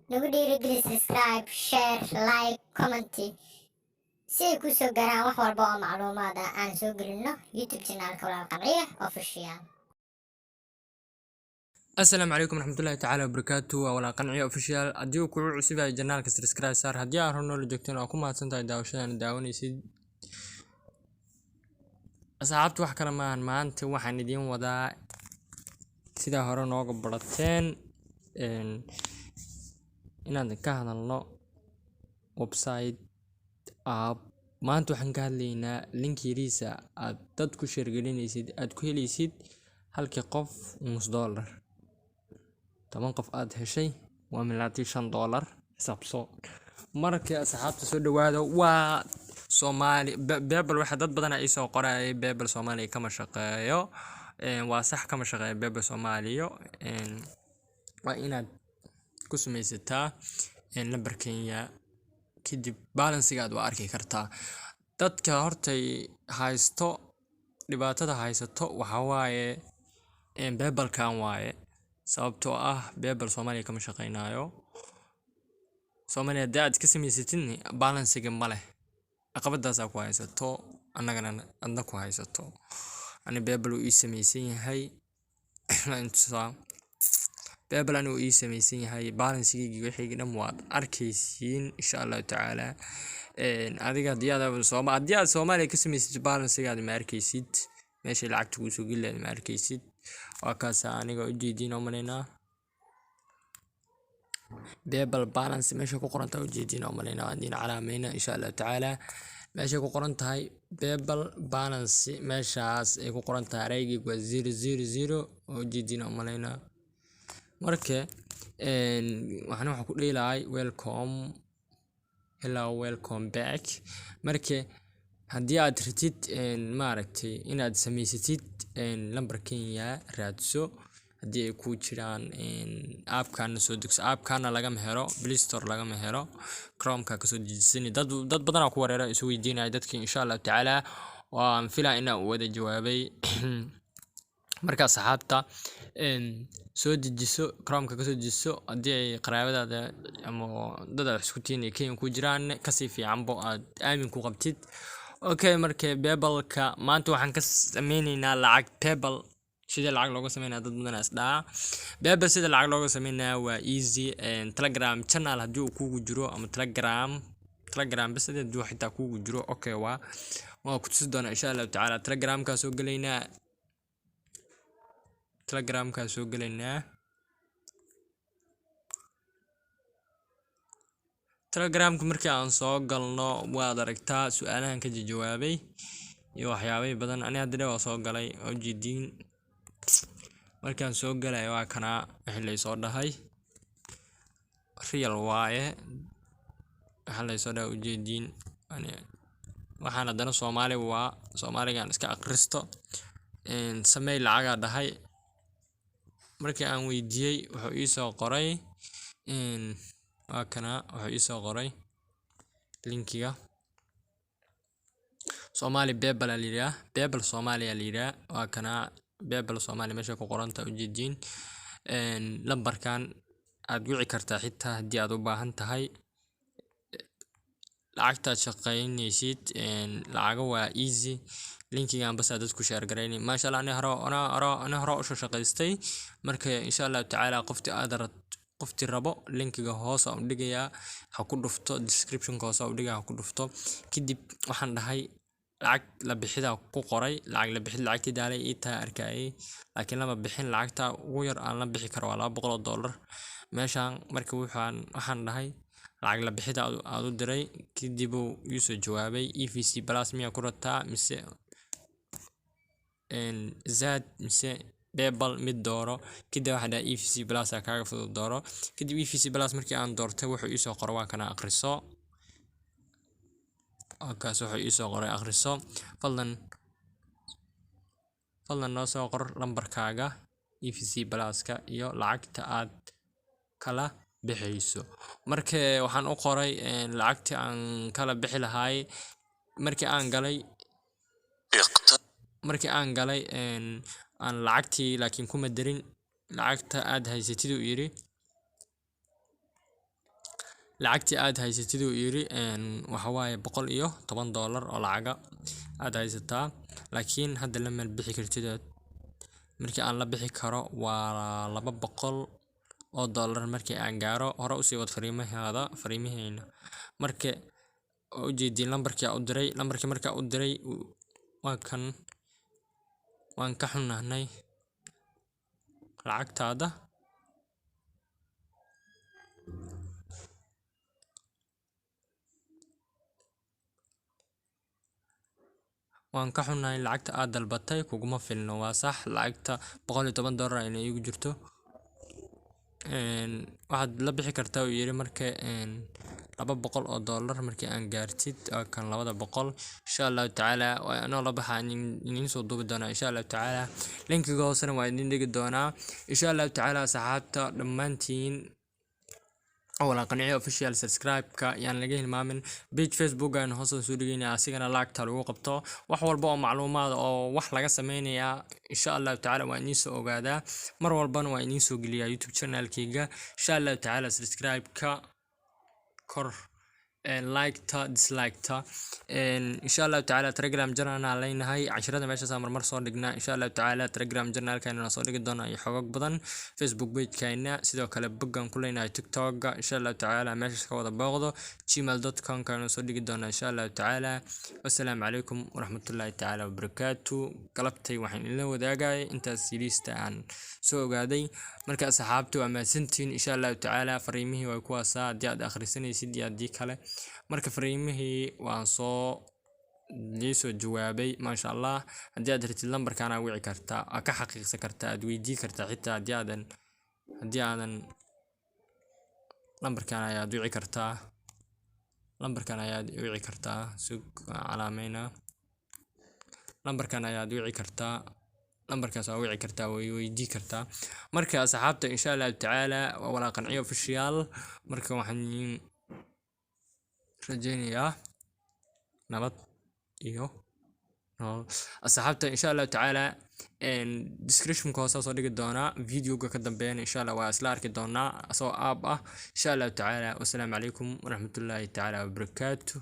nagu dhiirigeli subscribe, share, like, comment si ay ku soo garaan wax walba oo macluumaad ah aan soo gelino YouTube channelka Walaal Qanciya Official. السلام عليكم ورحمة الله تعالى وبركاته ولا قنعي اوفيشال اديو كو عصب ay janaalka subscribe saar hadii aad horno la joogteen oo ku mahadsantahay daawashadana daawanaysid asxaabtu wax kala maanta waxaan idin wadaa sida hore nooga barateen inaan ka hadalno website app maanta waxaan ka hadlaynaa linkiisa aad dad ku share galinaysid aad ku helaysid halkii qof $5 طبعاً قف آد هشي وملاتي $5 حسابسو مركي أصحابتي سو دوادا وا سومالي بيبل واحد دad badan ay soo qoray بيبل Soomaali kama shaqeeyo waa sax kama shaqeeyo بيبل Soomaaliyo waa inaad ku samaysataa lambarkenya kadib balansigaad waa arki kartaa dadka hortay haysto dhibaatada haysato waxa waaye بيبل kan waaye sababtoo ah بيبل Soomaali kama shaqeynaayo Soomaaliya dad ka sameysatid balansiga ma leh aqabadaas ku haysato annagana adna ku haysato ani بيبل uu sameysan yahay inta بيبل uu sameysan yahay balansiga wixii dhan waad arkaysiin insha Allah taala adiga diyaada Soomaaliya ka sameysatid balansigaad ma arkaysid meesha lacagta ku soo gelay ma arkaysid وكاس aniga u jeedin oo maleena بيبل balance meesha ku qoran tahay u jeedin oo maleena aan calaameena insha Allah taala meesha ku qoran tahay بيبل balance meeshaas ay ku qoran tahay arayga waa 000 oo jeedin oo maleena marka waxaan ku dheelaay welcome back marka haddii aad ratid maaragtay inaad samaysatid lambarkenya raadso haddii ay ku jiraan app-kan soo degso app-kana laga helo Play Store laga helo Chrome-ka ka soo dejisan dad badan ku wareera isu weydiinay dadkii insha Allah taala waan filaa inaan wada jawaabay marka saxaabta soo dejiso Chrome-ka ka soo dejiso haddii ay qaraabadaada ama dad isku tiinay keen ku jiraan ka si fiican boo aad aamin ku qabtid okay markay بيبل-ka maanta waxaan ka sameynaynaa lacag PayPal sida lacag looga sameeyo dad badan asdaa PayPal sida lacag looga sameeyo waa easy Telegram channel hadii uu kugu jiro ama Telegram bas hadii uu xitaa kugu jiro okay waa ku tusi doona insha Allah taala Telegram-ka soo galeynaa Telegram-ka markii aan soo galno waad aragtaa su'aalahan ka jawaabay iyo waxyaabo badan ani hadda waa soo galay oo jeedin markaan soo galay waa kana wixii la soo dhahay real waaye waxa la soo dhahay ujeedin ani waxaan hadana Soomaaligan iska akhristo samee lacag dhahay markii aan weydiiyay wuxuu ii soo qoray waa kana wuxuu ii soo qoray linkiga Soomaali PayPal aliya PayPal Soomaaliya aliya waa kana PayPal Soomaali meesha ku qoran tahay ujeedin lambarkan aad wici kartaa xitaa hadii aad u baahan tahay lacagta shaqeynaysid lacag waa easy linkigan bas aad ku share gareynay ma sha Allah ana hore u shaqeystay marka insha Allah taala qofti rabo linkiga hoos u dhigayaa ha ku dhufto description-ka hoos u dhigaa ha ku dhufto kadib waxaan dhahay lacag la bixida ku qoray lacagtii daalay ita arkay laakiin lama bixin lacagta ugu yar aan la bixi karo waa $200 meeshan marka waxaan dhahay lacag la bixida aad u diray kadib uu soo jawaabay EVC Plus miya ku rataa mise zaad mise PayPal mid dooro kadib waxa dhahay EVC Plus kaaga fudud dooro kadib EVC Plus markii aan doortay wuxuu ii soo qoray waa kana akhriso akaas wuxuu ii soo qoray akhriso fadlan noo soo qor lambarkaaga EVC Plus-ka iyo lacagta aad kala bixayso markii waxaan u qoray lacagta aan kala bixi lahaay markii aan galay aan lacagtii laakiin kuma darin lacagta aad haysatid uu yiri lacagtii aad haysatid uu yiri waxa waaye $110 oo lacaga aad haysataa, laakiin hadda lama bixi kartid. Markii aan la bixi karo waa $200 markii aan gaaro. Hore u sii wad fariimahayna. Marka u jeedin lambarkii u diray, lambarkii markaa u diray waan ka xunaanay lacagtaada. waan ka xunahay lacagta aad dalbatay kuguma filno. Waa sax, lacagta $110 inay igu jirto. waxaad la bixi kartaa uu yiri marka $200 markii aan gaartid kan 200 insha Allah taala. waa anoo la baxaan in soo duubi doona insha Allah taala. linkiga hoosena waa idin dhigi doonaa insha Allah taala. saxaabta dhammaantiin wala qanici official subscribe-ka yaan laga hilmaamin. page Facebook aan hoos soo dhigaynaa, asigana lacagta lagu qabto. wax walba oo macluumaad oo wax laga sameynaya insha Allah taala waa inii soo ogaadaa. mar walbana waa inii soo geliyaa YouTube channel-kayga insha Allah taala. subscribe-ka kor like-ta dislike-ta insha Allah taala. Telegram channel aan leenahay, casharada meeshaas aan mar soo dhignaa insha Allah taala. Telegram channel-kayna soo dhigi doona iyo xogag badan. Facebook page-kayna sidoo kale boggan ku leenahay TikTok-ga insha Allah taala. meeshaas ka wada booqdo. gmail.com kayna soo dhigi doona insha Allah taala. wassalaamu calaykum waraxmatullaahi taala wabarakaatuh. galabtay waxaan ila wadaagay intaas yiriista aan soo ogaaday. marka asxaabtu waa mahadsantiin insha Allah taala. fariimihii way kuwaasa haddii aad akhrisanaysid iyo haddii kale. marka fariimihii waan soo jawaabay maasha Allah. haddii aad rabtid lambarkaan aad wici kartaa, aad ka xaqiiqsan kartaa, aad weydii kartaa xitaa haddii aadan lambarkaan ayaad wici kartaa. sug calaamayna. lambarkaan ayaad wici kartaa. lambarkaas waa wici kartaa, way weydii kartaa. marka asxaabta insha Allah taala waa wala qanci official. marka waxaan rajaynayaa nabad iyo nolol. asxaabta insha Allah taala description-ka hoose soo dhigi doonaa. video-ga ka dambeeyana insha Allah waa isla arki doonaa asoo app ah insha Allah taala. wassalaamu calaykum waraxmatullaahi taala wabarakaatuh.